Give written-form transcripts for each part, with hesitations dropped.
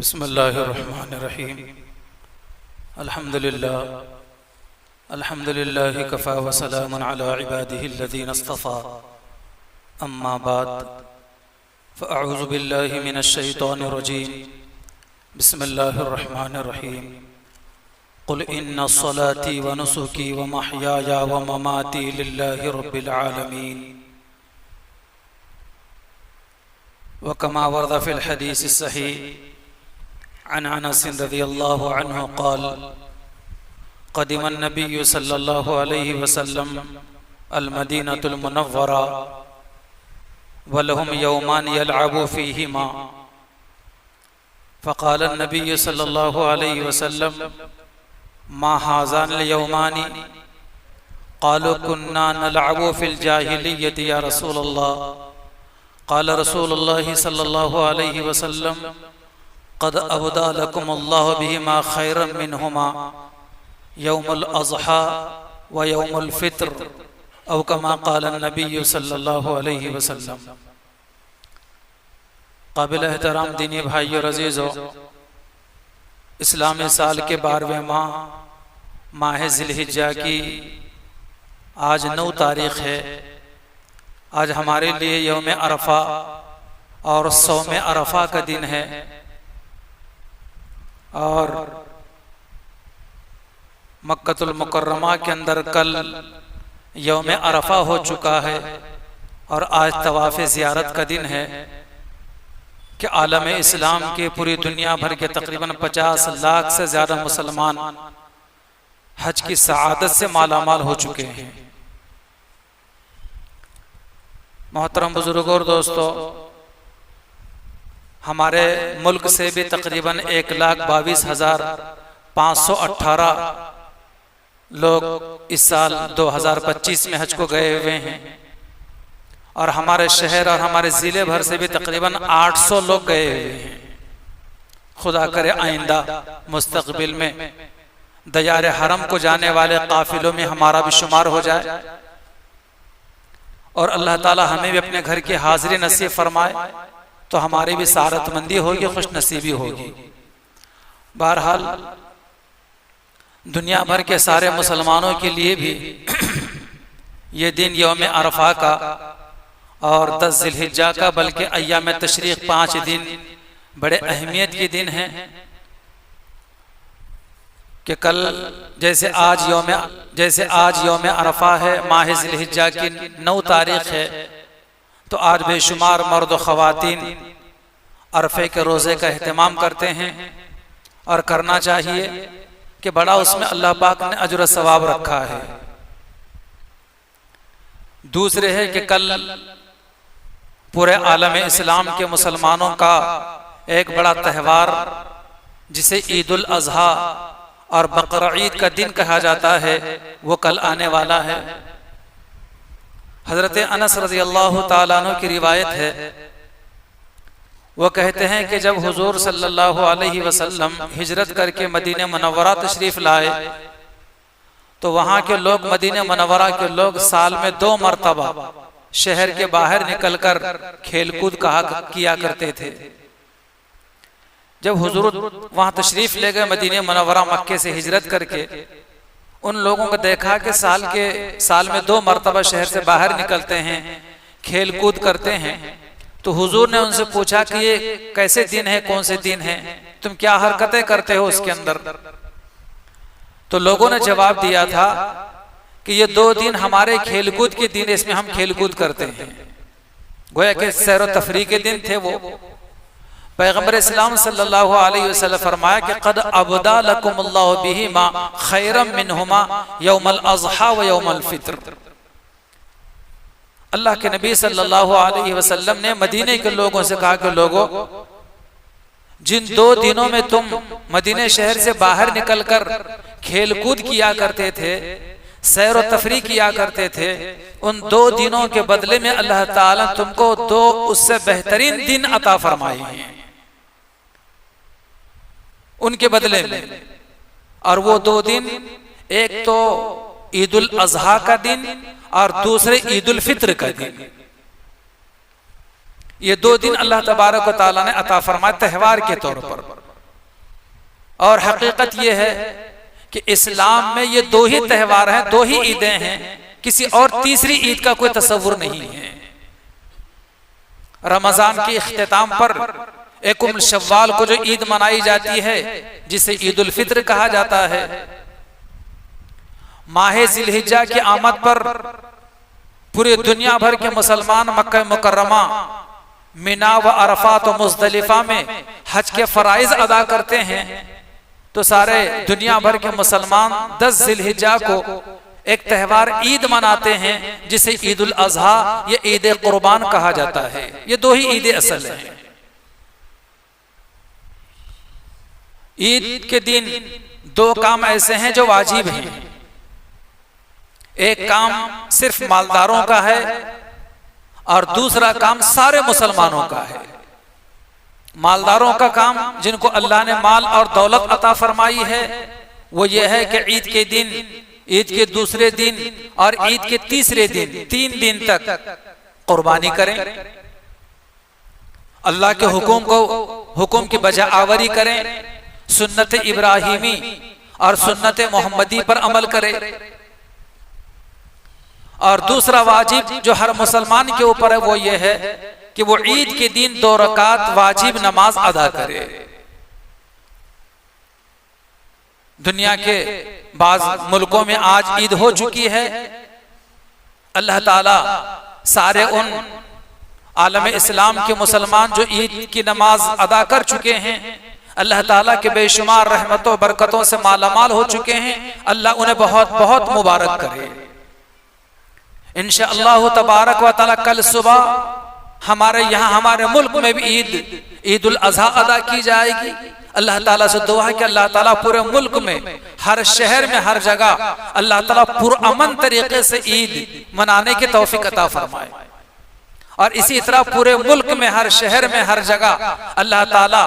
बिस्मिल्लाहिर्रहमानिर्रहीम। अल्हम्दुलिल्लाह कफ़ा व सलामुन अला इबादिहिल्लज़ीना इस्तफ़ा। अम्मा बाद फ़अऊज़ु बिल्लाहि मिनश्शैतानिर्रजीम। बिस्मिल्लाहिर्रहमानिर्रहीम। क़ुल इन्ना स्वलाती व नुसुकी व महयाया व ममाती लिल्लाहि रब्बिल आलमीन। व कमा वरद फ़िल हदीस सहीह अन अनस रज़ियल्लाहु अन्हु क़ाल क़दिम अन्नबी सल्लल्लाहु अलैहि वसल्लम अल मदीनतुल मुनव्वरा व लहुम यौमान यलअबु फ़ीहिमा। फ़क़ाल अन्नबी सल्लल्लाहु अलैहि वसल्लम मा हाज़ान यौमानी। क़ालू कुन्ना नलअबु फ़िल जाहिलिय्यति या रसूलल्लाह। क़ाल रसूलुल्लाह सल्लल्लाहु अलैहि वसल्लम क़द अबदा लकुमुल्लाहु बिहिमा खैरम मिनहुमा यौमुल अज़हा व यौमुल फ़ित्र औ कमा क़ाल नबी सल्लल्लाहु अलैहि वसल्लम। काबिल एहतराम दीनी भाइयों अज़ीज़ों, इस्लामी साल के 12वें माह ज़िलहिज्जा की आज 9 तारीख़ है। आज हमारे लिए यौम अरफा और सौम अरफा का दिन है और मक्कतुल मुकर्रमा के अंदर कल यौम अरफा हो चुका है और आज तवाफ़ ज़ियारत का दिन है कि आलम इस्लाम के पूरी दुनिया भर के तकरीबन 50 लाख से ज़्यादा मुसलमान हज की सआदत से मालामाल हो चुके हैं। मोहतरम बुजुर्गों और दोस्तों, हमारे मुल्क से भी तकरीबन 1,22,518 लोग इस साल 2025 में हज को गए हुए हैं और हमारे शहर और हमारे ज़िले भर से भी तकरीबन 800 लोग गए हुए हैं। खुदा करे आइंदा मुस्तकबिल में दयार हरम को जाने वाले काफिलों में हमारा भी शुमार हो जाए और अल्लाह ताला हमें भी अपने घर की हाजिरी नसीब फरमाए तो हमारी भी सारतमंदी होगी, खुश नसीबी होगी। बहरहाल दुनिया भर के सारे मुसलमानों के लिए भी ये दिन यौम अरफा का और 10 ज़िलहिज्जा का बल्कि अय्याम तशरीक़ 5 दिन बड़े अहमियत के दिन हैं कि कल जैसे आज यौम अरफा है, माह ज़िलहिज्जा की 9 तारीख़ है, तो आज बेशुमार मर्द व ख़वातीन अरफे के रोज़े का एहतमाम करते हैं और करना चाहिए कि बड़ा उसमें अल्लाह पाक ने अजर सवाब रखा है। दूसरे है कि कल पूरे आलम इस्लाम के मुसलमानों का एक बड़ा त्यौहार जिसे ईदुल अज़हा और बकर ईद का दिन कहा जाता है वो कल आने वाला है। हज़रत अनस रज़ियल्लाहु ताला अन्हु की रिवायत है, वो कहते हैं कि जब हुजूर सल्लल्लाहु अलैहि वसल्लम हिजरत करके मदीने मुनव्वरा तशरीफ़ लाए तो वहाँ के लोग, मदीने मुनव्वरा के लोग साल में 2 मरतबा शहर के बाहर निकलकर खेलकूद किया करते थे। जब हुजूर वहाँ तशरीफ़ ले गए मदीने मुनव्वरा मक्के से हिजरत करके, उन लोगों को देखा कि साल में 2 मरतबा शहर से बाहर निकलते हैं, खेल कूद करते हैं। तो हुजूर ने उनसे पूछा कि ये कैसे दिन है, कौन से दिन है, तुम क्या हरकतें करते हो उसके अंदर। तो लोगों ने जवाब दिया था कि ये 2 दिन हमारे खेलकूद के दिन, इसमें हम खेलकूद करते हैं। गोया कि सैर व तफरीह के दिन थे वो। पैगम्बर इस्लाम सल्लल्लाहु अलैहि वसल्लम फरमाया कि क़द अबदा लकुमुल्लाहु बिहिमा खैरम मिनहुमा यौमुल अज़हा व यौमुल फ़ित्र। अल्लाह के नबी सल्लल्लाहु अलैहि वसल्लम ने मदीने के लोगों से कहा कि लोगों, जिन 2 दिनों में तुम मदीने शहर से बाहर निकलकर खेलकूद किया करते थे, सैर व तफरीह किया करते थे, उन 2 दिनों के बदले में अल्लाह ताला तुमको 2 उससे बेहतरीन दिन अता फरमाए हैं उनके बदले में। और वो 2 दिन, एक तो ईदुल अज़हा का दिन और दूसरे ईदुल फित्र का दिन। ये 2 दिन अल्लाह तबारक व तआला ने अता फरमाए त्यौहार के तौर पर। और हकीकत ये है कि इस्लाम में ये दो ही त्यौहार हैं, दो ही ईदें हैं, किसी और तीसरी ईद का कोई तस्वुर नहीं है। रमजान के इख्तिताम पर एक शव्वाल को जो ईद मनाई जाती है जिसे ईद उल फित्र कहा जाता है, माह जिलहिज्जा की आमद पर पूरे दुनिया भर के मुसलमान मक्का मुकर्रमा, मिना व अरफात व मुज़दलिफा में हज के फराइज अदा करते हैं। तो सारे दुनिया भर के मुसलमान 10 जिलहिज्जा को एक त्यौहार ईद मनाते हैं जिसे ईद उल अज़हा या ईद कुर्बान कहा जाता है। ये दो ही ईद असल हैं। ईद के दिन दो काम ऐसे हैं जो वाजिब हैं। एक काम सिर्फ मालदारों का है और दूसरा काम सारे मुसलमानों का है। मालदारों का काम, जिनको अल्लाह ने माल और दौलत अता फरमाई है, वो ये है कि ईद के दिन, ईद के दूसरे दिन और ईद के तीसरे दिन 3 दिन तक कुर्बानी करें, अल्लाह के हुक्म की बजा आवरी करें, सुन्नत इब्राहिमी और सुन्नत मोहम्मदी पर अमल करें। और दूसरा वाजिब जो हर मुसलमान के ऊपर है वो ये है कि वो ईद के दिन 2 रकात वाजिब नमाज अदा करे। दुनिया के बाज़ मुल्कों में आज ईद हो चुकी है। अल्लाह ताला सारे उन आलम इस्लाम के मुसलमान जो ईद की नमाज अदा कर चुके हैं, अल्लाह ताला के बेशुमार रहमतों बरकतों से मालामाल हो चुके हैं। अल्लाह उन्हें बहुत बहुत मुबारक करे। इंशाअल्लाह तबारक व तआला कल सुबह हमारे यहाँ, हमारे मुल्क में भी ईद उल अज़हा अदा की जाएगी। अल्लाह ताला से दुआ है कि अल्लाह ताला पूरे मुल्क में, हर शहर में, हर जगह अल्लाह ताला पुरअमन तरीके से ईद मनाने की तौफीक अता फरमाए। और इसी तरह पूरे मुल्क में, हर शहर में, हर जगह अल्लाह ताला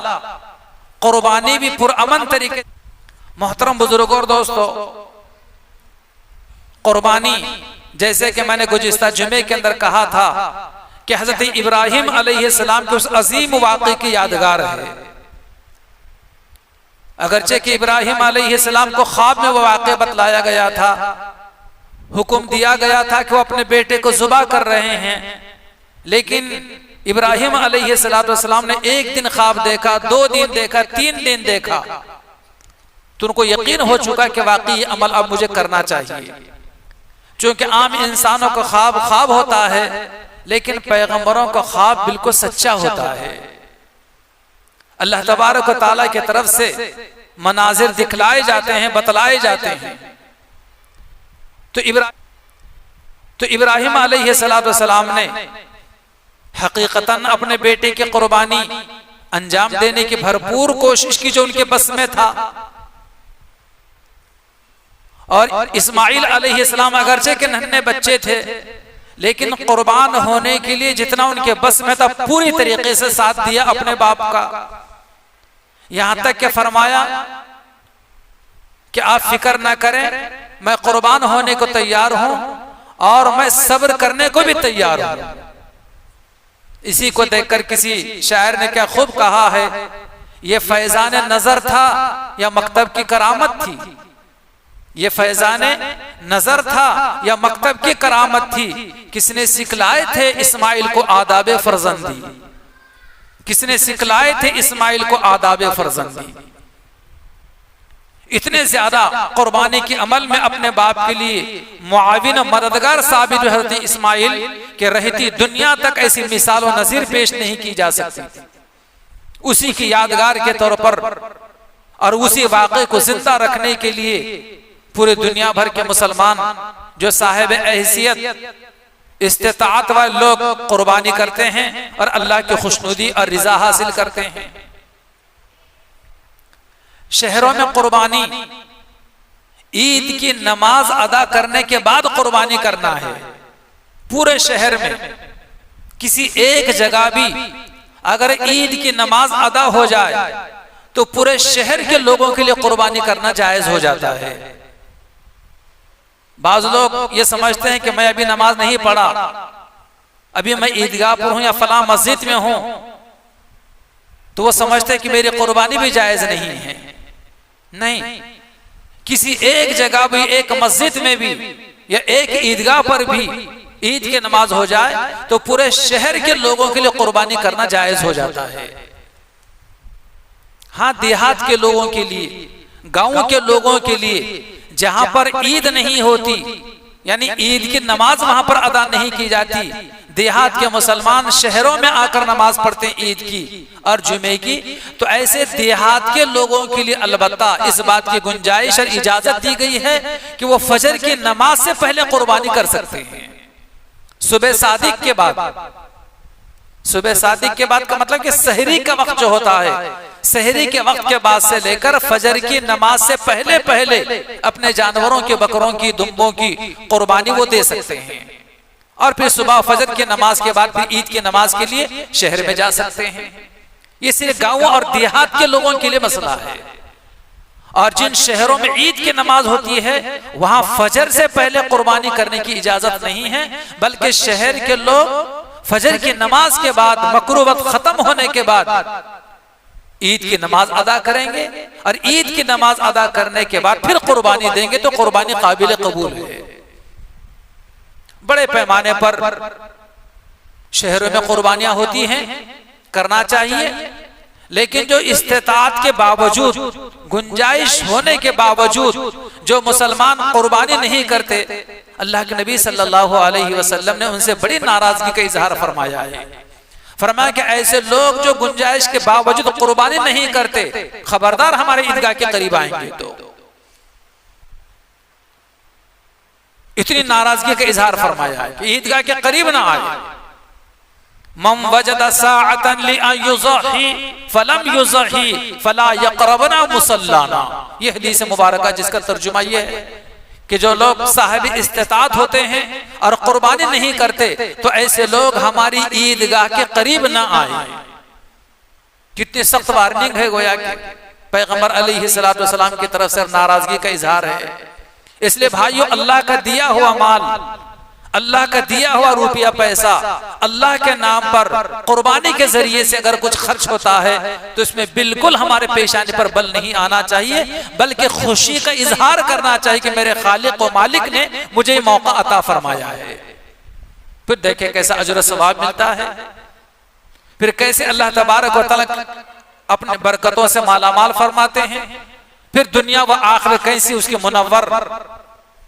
कुर्बानी भी पुरअमन तरीके। मोहतरम बुजुर्गों और दोस्तों, कुर्बानी जैसे कि मैंने गुज़िश्ता जुमे के अंदर कहा था कि हज़रत इब्राहिम अलैहिस्सलाम के उस अजीम वाक़े की यादगार है। अगरचे कि इब्राहिम अलैहिस्सलाम को ख्वाब में वो वाक़े बतलाया गया था, हुक्म दिया गया था कि वो अपने बेटे को ज़ुबह कर रहे हैं, लेकिन इब्राहिम अलैहिस्सलाम ने एक दिन ख्वाब देखा, 2 दिन देखा, 3 दिन देखा, तो उनको यकीन हो चुका कि वाकई ये अमल अब मुझे करना चाहिए। क्योंकि आम इंसानों का ख्वाब ख्वाब होता है, लेकिन पैगंबरों का ख्वाब बिल्कुल सच्चा होता है। अल्लाह तबारक व तआला की तरफ से मनाजिर दिखलाए जाते हैं, बतलाए जाते हैं। तो इब्राहिम अलैहिस्सलाम ने हकीकतन अपने बेटे की कुर्बानी अंजाम देने की भरपूर कोशिश की जो उनके बस में था। और इस्माइल अलैहिस्सलाम अगरचे के नन्हे बच्चे थे, लेकिन कुर्बान होने के लिए जितना उनके बस में था पूरी तरीके से साथ दिया अपने बाप का। यहां तक कि फरमाया कि आप फिक्र ना करें, मैं कुर्बान होने को तैयार हूं और मैं सब्र करने को भी तैयार हूं। इसी को देखकर किसी शायर ने क्या खूब कहा है, ये फैजान नजर था या मकतब की करामत थी। ये फैजाने नजर था या मकतब की करामत थी। किसने सिखलाए थे इस्माइल को आदाब फर्जंदी, किसने सिखलाए थे इस्माइल को आदाब फर्जंदी। इतने ज्यादा कुर्बानी के अमल में अपने बाप के लिए मुआविन मददगार साबित हज़रत इस्माइल के रहती दुनिया तक ऐसी मिसाल और नजीर पेश नहीं की जा सकती। उसी की यादगार के तौर पर और उसी वाक़े को जिंदा रखने के लिए पूरे दुनिया भर के मुसलमान जो साहिब हैसियत इस्तिताअत वाले लोग कुर्बानी करते हैं और अल्लाह की खुशनुदी और रिजा हासिल करते हैं। शहरों में कुर्बानी ईद की नमाज अदा करने के बाद कुर्बानी करना है। पूरे शहर में किसी एक जगह भी अगर ईद की नमाज अदा हो जाए तो पूरे शहर के लोगों के लिए कुर्बानी करना जायज हो जाता है। बाज लोग ये समझते हैं कि मैं अभी नमाज नहीं पढ़ा, अभी मैं ईदगाह पर हूं या फलां मस्जिद में हूं, तो वो समझते हैं कि मेरी कुर्बानी भी जायज नहीं है। नहीं, किसी एक जगह भी, एक मस्जिद में भी या एक ईदगाह पर भी ईद की नमाज हो जाए तो पूरे शहर के लोगों के लिए कुर्बानी करना जायज हो जाता है। हाँ, देहात के लोगों के लिए, गांवों के लोगों के लिए जहां पर ईद नहीं होती, यानी ईद की नमाज वहां पर अदा नहीं की जाती, देहात के मुसलमान शहरों में आकर नमाज पढ़ते हैं ईद की और जुमे की, तो ऐसे देहात के लोगों के लिए अलबत्ता इस बात की गुंजाइश और इजाजत दी गई है कि वो फजर की नमाज से पहले कुर्बानी कर सकते हैं। सुबह सादिक के बाद, सुबह सादिक के बाद का मतलब कि सहरी का वक्त जो होता है, सहरी के वक्त के बाद से लेकर फजर की नमाज से पहले पहले अपने जानवरों की, बकरों की, दुम्बों की कुर्बानी वो दे सकते हैं और फिर सुबह फजर की नमाज के बाद फिर ईद की नमाज के लिए शहर में जा सकते हैं। ये सिर्फ गांव और देहात के लोगों के लिए मसला है। और जिन शहरों में ईद की नमाज होती है वहां फजर से पहले कुर्बानी करने की इजाजत नहीं है, बल्कि शहर के लोग फजर की नमाज के बाद, मकरूह वक्त खत्म होने के बाद ईद की नमाज अदा करेंगे और ईद की नमाज अदा करने के बाद फिर कुर्बानी देंगे तो कुर्बानी काबिल कबूल है। बड़े पैमाने पर शहरों में कुर्बानियां होती हैं, करना चाहिए, लेकिन जो इस्तेताअत के बावजूद, गुंजाइश होने के बावजूद जो मुसलमान कुर्बानी नहीं करते, अल्लाह के नबी सल्लल्लाहु अलैहि वसल्लम ने उनसे बड़ी नाराजगी का इजहार फरमाया है। फरमाया कि ऐसे लोग जो गुंजाइश के बावजूद कुर्बानी नहीं करते, खबरदार हमारे ईदगाह के करीब आएंगे तो। इतनी नाराजगी का इजहार फरमाया है कि ईदगाह के करीब ना आए। मम वजद साअतन लिअयुज़ही फलम युज़ही फला यक़रबना मुसल्लाना। ये हदीस मुबारका जिसका तर्जुमा ये है कि जो लोग साहिब इस्तिताअत होते हैं और कुर्बानी नहीं करते तो ऐसे लोग हमारी ईदगाह के करीब ना आए। कितनी सख्त वार्निंग है, गोया कि पैगंबर अलैहिस्सलातु वस्सलाम की तरफ से नाराजगी का इजहार है। इसलिए भाइयों, अल्लाह का दिया हुआ माल, अल्लाह का दिया हुआ रुपया पैसा, अल्लाह के नाम पर कुर्बानी के जरिए से अगर कुछ खर्च होता है तो इसमें बिल्कुल हमारे पेशानी पर बल नहीं आना चाहिए, बल्कि खुशी का इजहार करना चाहिए कि मेरे खालिक व मालिक ने मुझे मौका अता फरमाया है। फिर देखें कैसा अजर सवाब मिलता है, फिर कैसे अल्लाह तबारक व तआला अपने बरकतों से मालामाल फरमाते हैं, फिर दुनिया व आखिरत कैसी उसकी मुनव्वर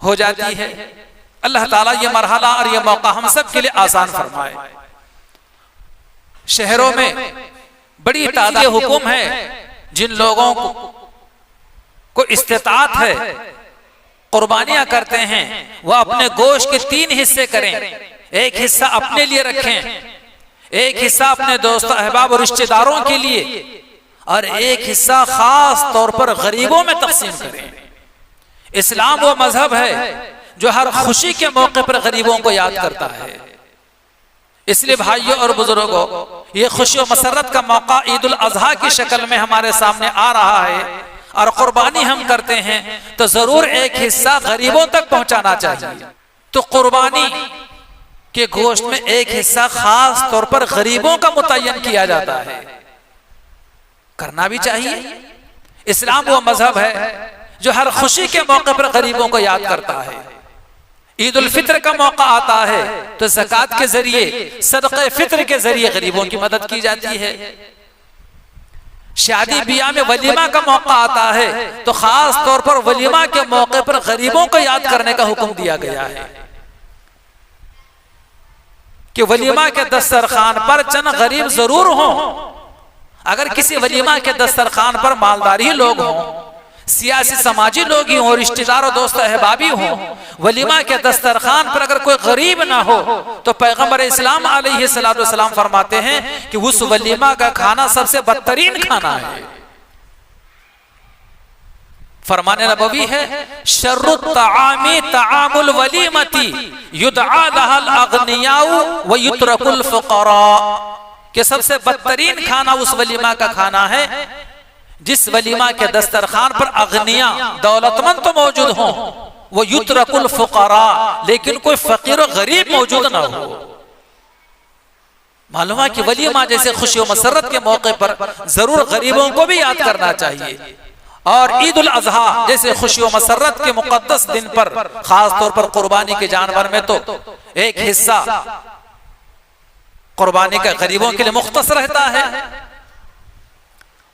हो जाती है। अल्लाह ताला ये मरहला और ये मौका हम सब के लिए आसान फरमाए। शहरों में बड़ी तादाद हुक्म है, जिन लोगों को इस्तिताअत है, कुर्बानियां करते हैं, वह अपने गोश्त के 3 हिस्से करें। एक हिस्सा अपने लिए रखें, एक हिस्सा अपने दोस्तों, अहबाब और रिश्तेदारों के लिए, और एक हिस्सा खास तौर पर गरीबों में तकसीम करें। इस्लाम वो मजहब है जो हर खुशी के मौके पर गरीबों को याद करता है। इसलिए भाइयों और बुजुर्गों, ये खुशी और मसरत का मौका ईद उल अजहा की शक्ल में हमारे सामने आ रहा है और कुर्बानी हम करते हैं तो जरूर एक हिस्सा गरीबों तक पहुंचाना चाहिए। तो कुर्बानी के गोश्त में एक हिस्सा खास तौर पर गरीबों का मुतय्यन किया जाता है, करना भी चाहिए। इस्लाम वो मजहब है जो हर खुशी के मौके पर गरीबों को याद करता है। ईद उल फित्र का मौका आता है तो ज़कात के जरिए, सदक़े फित्र के जरिए गरीबों की मदद की जाती है। शादी ब्याह में वलीमा का मौका आता है तो खास तौर पर वलीमा के मौके पर गरीबों को याद करने का हुक्म दिया गया है कि वलीमा के दस्तरखान पर चंद गरीब जरूर हों। अगर किसी वलीमा के दस्तरखान पर मालदारी लोग हों, सियासी समाजी लोग ही हों, रिश्तेदार और दोस्त अहबाबी हों, वलीमा के दस्तरखान पर अगर कोई गरीब ना हो तो पैगंबर इस्लाम अलैहिस्सलातु वस्सलाम फरमाते हैं कि उस वलीमा का खाना सबसे बदतरीन खाना है। फरमाने नबवी है, शर्रुत तआमी तआमुल वलीमती युदआ लहल अगनियाउ व युतरकुल फुकरा, कि सबसे बदतरीन खाना उस वलीमा का खाना है जिस वलीमा के दस्तरखान पर अगनिया, दौलतमंद तो मौजूद हों, वो युतरकुल फुकरा, लेकिन कोई फकीर और गरीब मौजूद ना हो। मालूम है कि वलीमा जैसे खुशी और मसरत के मौके पर जरूर गरीबों को भी याद करना चाहिए और ईद उल अजहा जैसे खुशी व मसरत के मुकद्दस दिन पर खास तौर पर कुर्बानी के जानवर में तो एक हिस्सा कुर्बानी का गरीबों के लिए मुख्तस रहता है।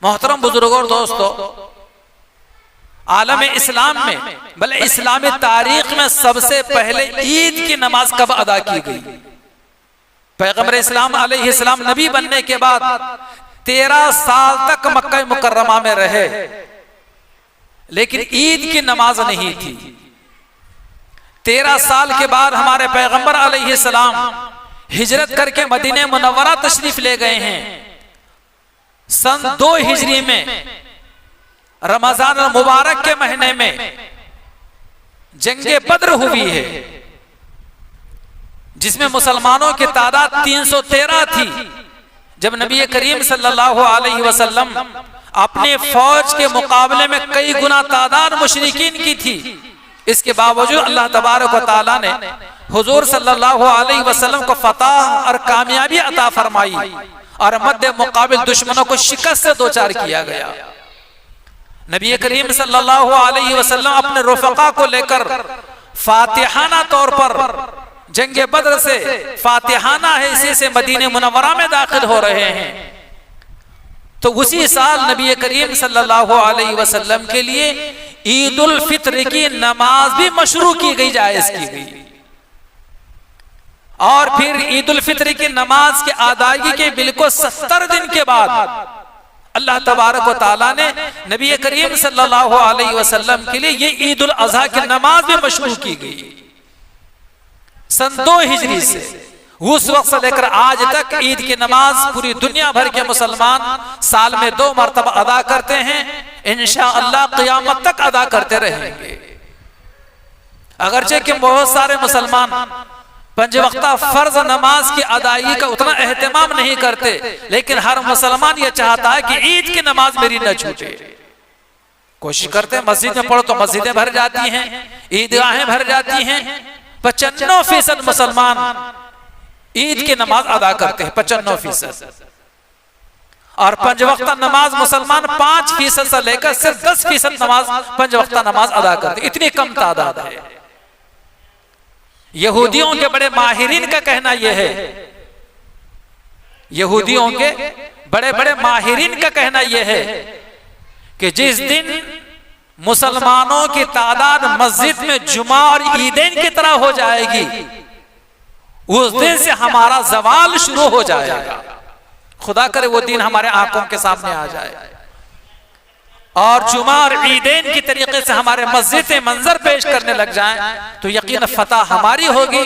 मोहतरम बुजुर्गों और दोस्तों, आलम इस्लाम में भले इस्लामी तारीख में सबसे पहले ईद की नमाज कब अदा की गई? पैगंबर इस्लाम अलैहिस्सलाम नबी बनने के बाद 13 साल तक मक्का मुकर्रमा में रहे, लेकिन ईद की नमाज नहीं थी। 13 साल के बाद हमारे पैगंबर अलैहिस्सलाम हिजरत करके मदीने मुनव्वरा तशरीफ ले गए हैं। सन 2 हिजरी में रमजान मुबारक के महीने में जंगे बद्र हुई है, जिसमें मुसलमानों की तादाद 313 थी। जब नबी करीम सल्लल्लाहु अलैहि वसल्लम अपने फौज के मुकाबले में कई गुना तादाद मुशरिकीन की थी, इसके बावजूद अल्लाह तबारक व तआला ने हुजूर सल्लल्लाहु अलैहि वसल्लम को फतह और कामयाबी अता फरमाई और मद्दे मुकाबिल दुश्मनों को शिकस्त से दो चार किया गया। नबी करीम सल्लल्लाहु अलैहि वसल्लम अपने रुफका को लेकर फातिहाना तौर पर जंगे बद्र से फातिहाना हैसियत से मदीने मुनव्वरा में दाखिल हो रहे हैं। तो उसी साल नबी करीम सल्लल्लाहु अलैहि वसल्लम के लिए ईद उल फित्र की नमाज भी मशरू की गई, जायज की गई। और फिर ईद उल फित्र की नमाज की अदायगी के बिल्कुल 70 दिन के बाद अल्लाह तबारक व तआला ने नबी करीम सल्लल्लाहु अलैहि वसल्लम के लिए ये ईद उल अजहा की नमाज भी मशरू की गई। सन 2 हिजरी से उस वक्त से लेकर आज तक ईद की नमाज पूरी दुनिया भर के मुसलमान साल में 2 मरतबा अदा करते हैं। इंशाअल्लाह क़यामत तक अदा करते रहेंगे। अगरचे कि बहुत सारे मुसलमान पंज वक्ता फर्ज नमाज की अदायगी का उतना एहतमाम नहीं करते, लेकिन हर मुसलमान ये चाहता है कि ईद की नमाज मेरी न छूटे। कोशिश करते हैं मस्जिद में पढ़ो तो मस्जिदें भर जाती हैं, ईदगाहें भर जाती हैं। 95% मुसलमान ईद की नमाज अदा करते हैं, 95%। और पंज वक्ता नमाज मुसलमान 5% से लेकर सिर्फ 10% नमाज पंज वक्ता नमाज अदा करते हैं। इतनी कम तादाद है। यहूदियों के बड़े माहिरीन का कहना यह है, यहूदियों के बड़े बड़े माहिरीन का कहना यह है कि जिस दिन मुसलमानों की तादाद मस्जिद में जुमा और ईदैन की तरह हो जाएगी, उस दिन से हमारा जवाल शुरू हो जाएगा। खुदा करे वो दिन हमारे आंखों के सामने आ जाए और जुमा और ईदैन की तरीके से हमारे मस्जिद में मंजर पेश करने लग जाएं, तो यकीन फतह हमारी होगी,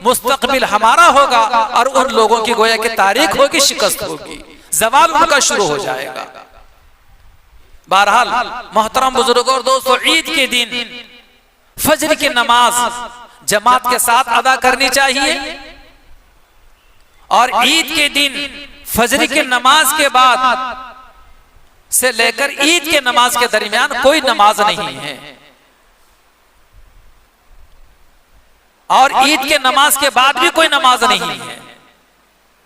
मुस्तकबिल हमारा होगा और उन लोगों की गोया की तारीख होगी, शिकस्त होगी, जवाल उनका शुरू हो जाएगा। बहरहाल मोहतरम बुजुर्गों और दोस्तों, ईद के दिन फजर की नमाज जमात के साथ अदा करनी चाहिए और ईद के दिन फजर की नमाज के बाद से लेकर ईद के नमाज के दरमियान कोई नमाज नहीं है। और ईद के नमाज के बाद भी कोई नमाज नहीं है।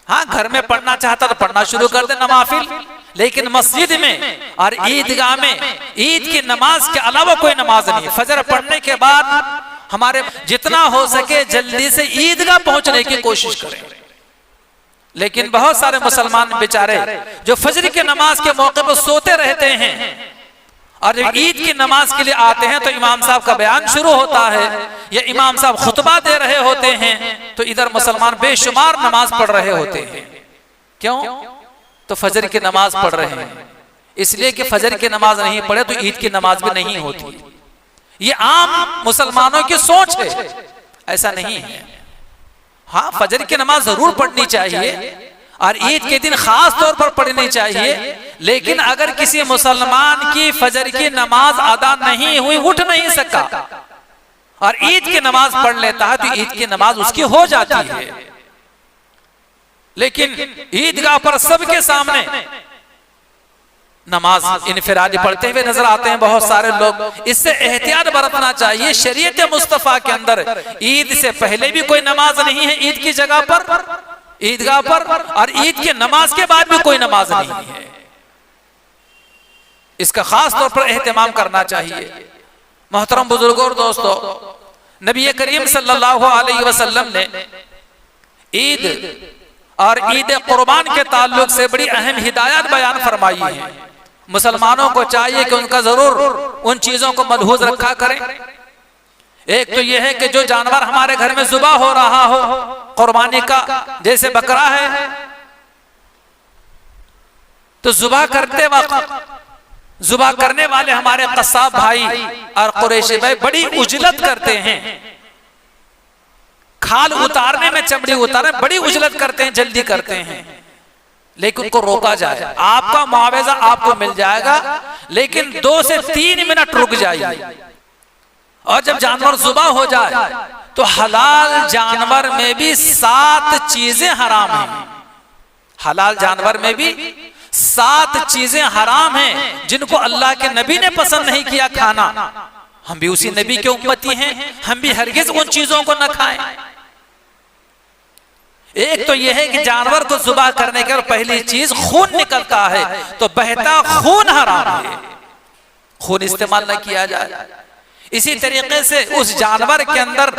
हाँ, घर में पढ़ना चाहता तो पढ़ना शुरू कर दे नवाफिल, लेकिन मस्जिद में और ईदगाह में ईद की नमाज के अलावा कोई नमाज नहीं। फजर पढ़ने के बाद हमारे जितना हो सके जल्दी से ईदगाह पहुंचने की कोशिश करें। लेकिन बहुत सारे मुसलमान बेचारे जो फजर की नमाज के मौके पर सोते रहते हैं और जब ईद की नमाज के लिए आते हैं तो इमाम साहब का बयान शुरू होता है या इमाम साहब खुतबा दे रहे होते हैं, तो इधर मुसलमान बेशुमार नमाज पढ़ रहे होते हैं। क्यों? तो फजर की नमाज पढ़ रहे हैं, इसलिए कि फजर की नमाज नहीं पढ़े तो ईद की नमाज भी नहीं होती। ये आम मुसलमानों की सोच है, ऐसा नहीं है। हाँ, फजर की नमाज जरूर पढ़नी चाहिए और ईद के दिन खास तौर पर पढ़नी चाहिए, लेकिन अगर किसी मुसलमान की फजर की नमाज अदा नहीं हुई, उठ नहीं सका और ईद की नमाज पढ़ लेता है तो ईद की नमाज उसकी हो जाती है। लेकिन ईदगाह पर सबके सामने नमाज इनफिरादी पढ़ते हुए नजर आते हैं बहुत सारे लोग। इससे एहतियात बरतना चाहिए। शरीयत मुस्तफा के अंदर ईद से पहले भी कोई नमाज नहीं है ईद की जगह पर, ईदगाह पर, और ईद की नमाज के बाद भी कोई नमाज नहीं है। इसका खास तौर पर एहतमाम करना चाहिए। मोहतरम बुजुर्गों और दोस्तों, नबी करीम सल्लल्लाहु अलैहि वसल्लम ने ईद और ईद कुर्बान के ताल्लुक से बड़ी अहम हिदायत बयान फरमाई है। मुसलमानों को चाहिए कि उनका जरूर उन चीजों को मलहूज रखा करें। एक तो यह है कि जो जानवर हमारे घर में जुबा हो रहा हो कुर्बानी का, जैसे बकरा है, तो जुबा करते वक्त जुबा करने वाले हमारे कसाब भाई और कुरैशी भाई बड़ी उजलत करते हैं। खाल उतारने में, चमड़ी उतारने में बड़ी उजलत करते हैं, जल्दी करते हैं। लेकिन उनको रोका जाए, आपका मुआवजा आपको मिल जाएगा, लेकिन 2 से 3 मिनट रुक जाइए। और जब जानवर जुबा हो जाए तो हलाल जानवर में भी 7 चीजें हराम हैं। हलाल जानवर में भी 7 चीजें हराम हैं जिनको अल्लाह के नबी ने पसंद नहीं किया खाना। हम भी उसी नबी के उम्मती हैं, हम भी हरगिज उन चीजों को न खाएं। एक तो यह है कि जानवर को जुबा करने के पहली चीज खून निकलता है, तो बहता खून हराम है, खून इस्तेमाल न किया जाए। इसी तरीके से उस जानवर के अंदर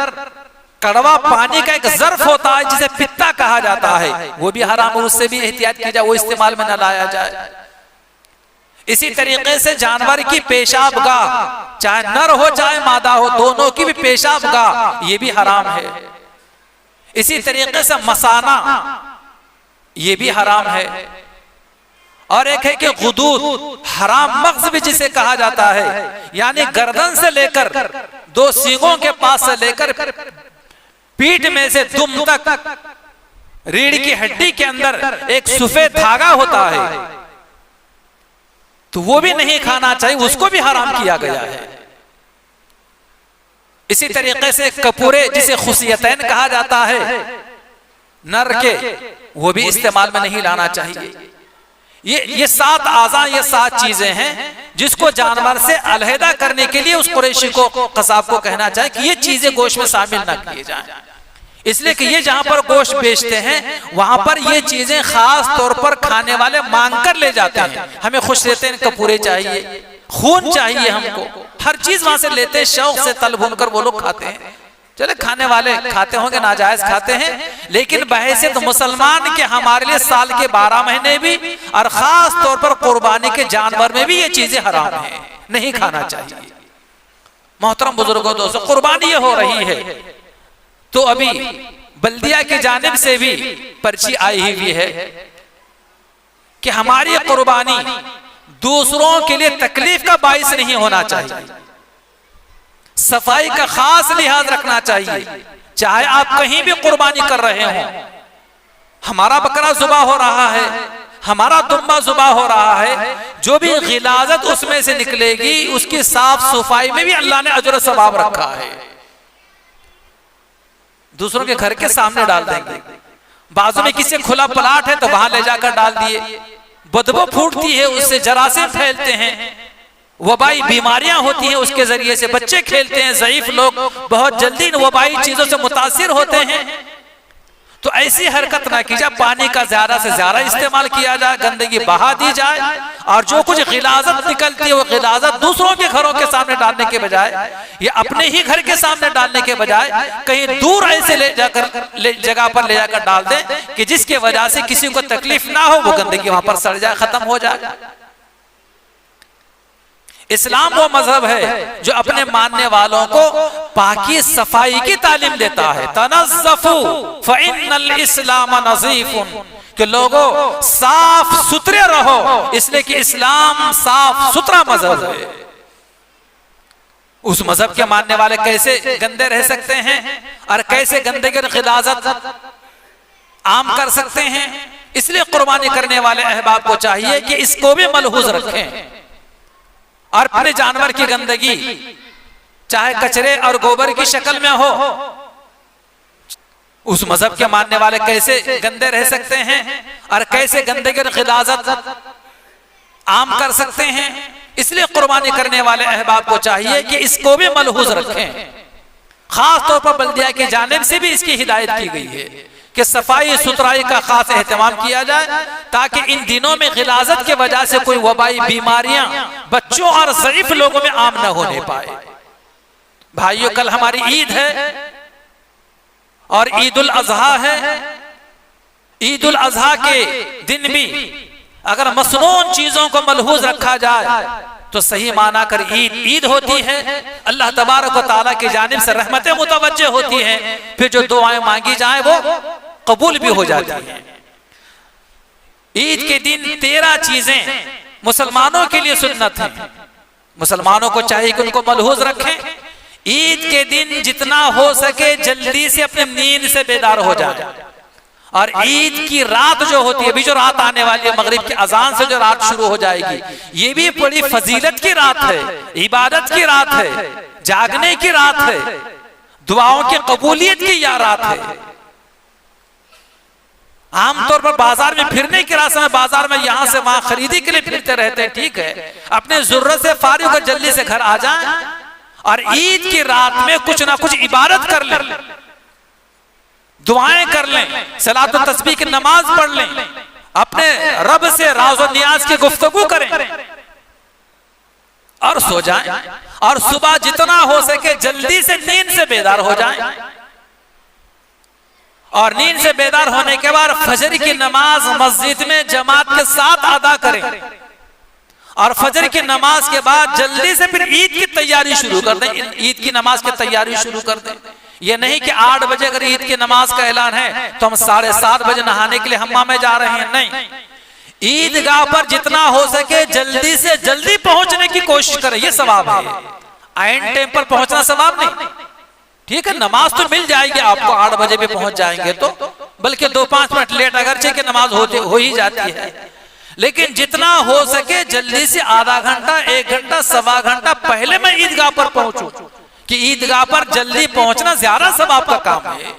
कड़वा पानी का एक ज़र्फ होता है जिसे पित्ता कहा जाता है, वो भी हराम है, उससे भी एहतियात की जाए, वो इस्तेमाल में न लाया जाए। इसी तरीके से जानवर की पेशाब गाह, चाहे नर हो चाहे मादा हो, दोनों की भी पेशाब गाह ये भी हराम है। इसी तरीके से मसाना ये भी हराम है। और एक है कि गुदूद, हराम मग़ज़ भी जिसे कहा जाता है, यानी गर्दन से लेकर 2 सींगों के पास से लेकर पीठ में से दुम तक रीढ़ की हड्डी के अंदर एक सफेद धागा होता है, तो वो भी नहीं खाना चाहिए, उसको भी हराम किया गया है। इसी तरीके से कपूरे जिसे खुसियतैन कहा जाता है नर के, वो भी इस्तेमाल में नहीं लाना चाहिए। ये 7 आज़ा, ये 7 चीजें हैं जिसको जानवर से अलहदा करने के लिए उस कुरैशी को, कसाब को कहना चाहिए कि ये चीजें गोश्त में शामिल न किए जाएं। इसलिए कि ये जहां पर गोश्त बेचते हैं वहां पर ये चीजें खास तौर पर खाने वाले मांग कर ले जाते हैं। हमें खुश रहते हैं, कपूरे चाहिए, खून चाहिए, हमको हर चीज वहां से लेते हैं, शौक से तल भून कर वो लोग खाते हैं। चले खाने वाले खाते होंगे, नाजायज खाते हैं, लेकिन बहैसियत मुसलमान के हमारे लिए साल के 12 महीने भी और खास तौर पर कुर्बानी के जानवर में भी ये चीजें हराम हैं, नहीं खाना चाहिए। मोहतरम बुजुर्गों दोस्तों, कुर्बानी ये हो रही है तो अभी बल्दिया की जानिब से भी पर्ची आई हुई है कि हमारी कुर्बानी दूसरों के लिए तकलीफ का बाइस नहीं होना चाहिए। सफाई का खास लिहाज रखना चाहिए। चाहे आप कहीं भी कुर्बानी कर रहे हो, हमारा बकरा जुबा हो रहा है, हमारा दुम्बा जुबा हो रहा है, जो भी गिलाजत उसमें से निकलेगी उसकी साफ सफाई में भी अल्लाह ने अजर सवाब रखा है। दूसरों के घर के सामने डाल देंगे, बाजू में किसी खुला प्लाट है तो वहां ले जाकर डाल दिए, बदबू फूटती है, उससे जरासीम फैलते हैं, वबाई बीमारियां होती हैं, उसके जरिए से बच्चे खेलते हैं, ज़ईफ लोग बहुत जल्दी वबाई चीजों से मुतासिर होते हैं। तो ऐसी हरकत ना की जाए, पानी का ज्यादा से ज्यादा इस्तेमाल किया जाए, गंदगी बहा दी जाए, और जो कुछ गिलाजत निकलती है वो गिलाजत दूसरों के घरों के सामने डालने के बजाय या अपने ही घर के सामने डालने के बजाय कहीं दूर ऐसे ले जाकर जगह पर ले जाकर डाल दें कि जिसके वजह से किसी को तकलीफ ना हो, वो गंदगी वहां पर सड़ जाए, खत्म हो जाए। इस्लाम वो मजहब है जो अपने मानने वालों को पाकी सफाई की तालीम देता है। तनज़्ज़फ़ू फ़इन्नल इस्लाम नज़ीफ़ुन, कि लोगों साफ सुथरे रहो, इसलिए कि इस्लाम साफ सुथरा मजहब है। उस मजहब के मानने वाले कैसे गंदे रह सकते हैं और कैसे गंदे की गिलाजत आम कर सकते हैं। इसलिए कुर्बानी करने वाले अहबाब को चाहिए कि इसको भी मलहूज रखें और अपने जानवर की गंदगी चाहे कचरे और गोबर की शक्ल में हो, उस मजहब के मानने वाले कैसे गंदे रह सकते हैं और कैसे गंदे की गिलाजत आम कर सकते हैं। इसलिए कुर्बानी करने वाले अहबाब को चाहिए कि इसको भी मलहूज रखें। खास तौर पर बल्दिया की जानिब से भी इसकी हिदायत की गई है कि सफाई सुथराई का खास एहतमाम किया जाए, ताकि इन दिनों में गिलाजत की वजह से कोई वबाई बीमारियां बच्चों और ज़ईफ लोगों में आम न होने पाए। भाइयों, कल हमारी ईद है और ईद उल अजहा है। ईद उल अजहा के दिन भी अगर मसनून चीजों को मलहूज रखा जाए तो सही माना कर ईद ईद होती है। अल्लाह तबारक व तआला की जानिब से रहमतें मुतवज्जह होती हैं, फिर जो दुआएं मांगी जाए वो कबूल भी हो जाती हैं। ईद के दिन 13 चीजें मुसलमानों के लिए सुन्नत हैं। मुसलमानों को चाहिए कि उनको मलहूज रखें। ईद के दिन जितना हो सके जल्दी से अपने नींद से बेदार हो जाए, और ईद की रात जो होती है, अभी जो रात आने वाली है, मगरिब की अजान से जो रात शुरू हो जाएगी, ये भी बड़ी फजीलत की रात है, इबादत की रात है, जागने की रात है, दुआओं की कबूलियत की यह रात है। आमतौर पर बाजार में फिरने की रास्ते में, बाजार में यहां से वहां खरीदी के लिए फिरते रहते हैं, ठीक है, अपने जरूरत से फारिग होकर जल्दी से घर आ जाएं और ईद की रात में कुछ ना कुछ इबादत कर लें, दुआएं कर लें, सलात व तस्बीह की नमाज पढ़ लें, अपने रब से राज व नियाज की गुफ्तगू करें और सो जाएं। और सुबह जितना हो सके जल्दी से नींद से बेदार हो जाएं, और नींद से बेदार होने के बाद फजर की नमाज मस्जिद में जमात के साथ अदा करें, और फजर की नमाज के बाद जल्दी से फिर ईद की तैयारी शुरू कर दें। ईद की नमाज की तैयारी शुरू कर दें। ये नहीं कि 8 बजे अगर ईद की नमाज का ऐलान है तो हम 7:30 बजे नहाने के लिए हम्माम में जा रहे हैं, नहीं। ईदगाह पर जितना हो सके जल्दी से जल्दी पहुंचने की कोशिश करें, ये सवाब है। आइन टाइम पर पहुंचना सवाब नहीं, ठीक है, नमाज तो मिल जाएगी आपको, 8 बजे भी पहुंच जाएंगे तो, बल्कि 2-5 मिनट लेट अगरचे कि नमाज हो ही जाती है, लेकिन जितना हो सके जल्दी से आधा घंटा, 1 घंटा, सवा घंटा पहले मैं ईदगाह पर पहुंचूं, कि ईदगाह पर जल्दी पहुंचना ज्यादा सवाब का काम है।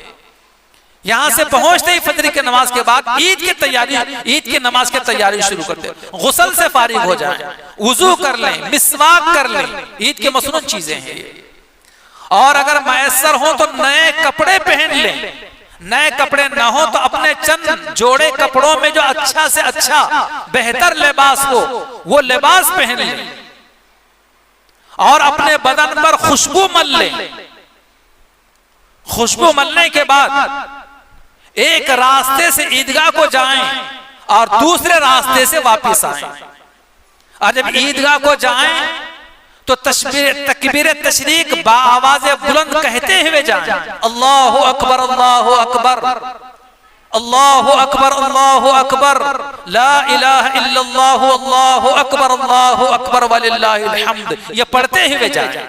यहां से पहुंचते ही फजर की नमाज के बाद ईद की नमाज की तैयारी शुरू करते, गुस्ल से फारिग हो जाएं, वुजू कर लें, मिसवाक कर लें, ईद के मसनून चीजें हैं ये। और अगर मैसर हो तो नए कपड़े पहन लें, नए कपड़े ना हो तो अपने चंद जोड़े कपड़ों में जो अच्छा से अच्छा बेहतर लिबास हो वो लिबास पहन लें, और अपने बदन पर खुशबू मल लें। खुशबू मलने के बाद एक रास्ते से ईदगाह को जाएं और दूसरे रास्ते से वापस आएं, और जब ईदगाह को जाएं तो तकबीर तशरीक बाआवाज़ बुलंद कहते हुए जाएं, अल्लाहु अकबर, अल्लाहु अकबर, अल्लाहु अकबर, अल्लाहु अकबर, ला इलाहा इल्लल्लाहु, अल्लाहु अकबर, अल्लाहु अकबर वलिल्लाहिल हम्द, ये पढ़ते हुए जाएं।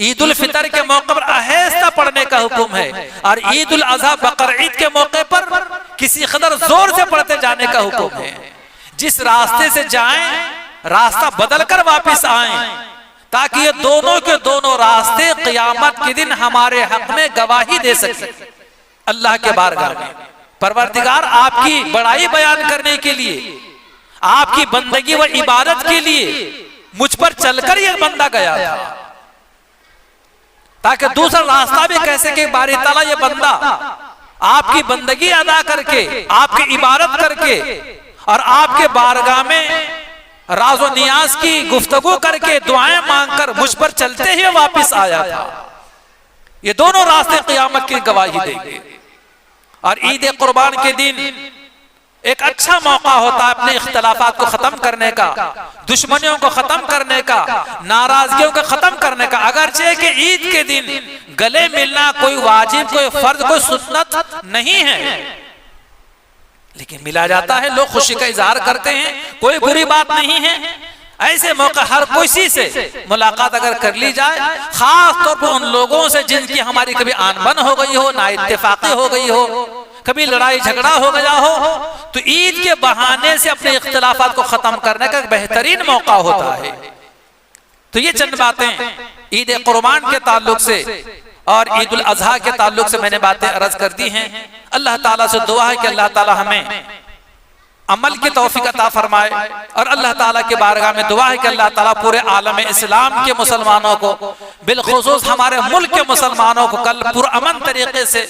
ईद उल फितर के मौके पर आहिस्ता पढ़ने का हुक्म है, और ईद उल अजहा बकर ईद के मौके पर किसी कदर जोर से पढ़ते जाने का हुक्म है। जिस रास्ते से जाएं रास्ता बदल कर वापिस आएं, ताकि ये दोनों के दोनों रास्ते क़यामत के दिन हमारे हक में गवाही दे सके अल्लाह के बारगाह में। परवरदिगार, आपकी बड़ाई बयान करने के लिए, आपकी बंदगी व इबादत के लिए मुझ पर चलकर यह बंदा गया था, ताकि दूसरा रास्ता भी कह सके बारी ताला ये बंदा आपकी बंदगी अदा करके, आपकी इबादत करके और आपके बारगाह में राज़ो नियाज की गुफ्तगू करके, दुआएं मांगकर मुझ पर चलते ही वापस आया था। ये दोनों रास्ते क़यामत की गवाही देंगे। और ईद कुर्बान के दिन एक अच्छा मौका होता है अपने इख्तलाफात को खत्म करने का, दुश्मनियों को खत्म करने का, नाराजगियों को खत्म करने का। अगरचे कि ईद के दिन गले मिलना कोई वाजिब, कोई फर्ज, कोई सुन्नत नहीं है, लेकिन मिला जाता है, लोग खुशी का इजहार करते हैं, कोई बुरी बात नहीं है। ऐसे मौका हर किसी से मुलाकात अगर कर ली जाए, खास तौर पर उन लोगों से जिनकी हमारी कभी आनबन हो गई हो, ना इत्तेफाकी हो गई हो, कभी लड़ाई झगड़ा हो गया हो, तो ईद के बहाने से अपने इख्तिलाफात को खत्म करने का बेहतरीन मौका होता है। तो ये चंद बातें ईद कुर्बान के ताल्लुक से और ईद उल अजहा के ताल्लुक से मैंने बातें अर्ज कर दी हैं। अल्लाह ताला से दुआ है कि अल्लाह ताला हमें अमल की तौफीक अता फरमाए। और अल्लाह ताला की बारगाह में दुआ है कि अल्लाह ताला पूरे आलम इस्लाम के मुसलमानों को, बिलखुसूस हमारे मुल्क के मुसलमानों को कल पुरअमन तरीके से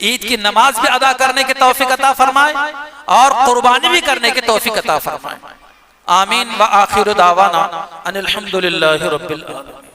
ईद की नमाज भी अदा करने की तौफीक अता फरमाए और कुर्बानी भी करने की तौफीक अता फरमाए। आमीन व आखिर दावाना अनिल हम्दुलिल्लाहि रब्बिल आलमीन।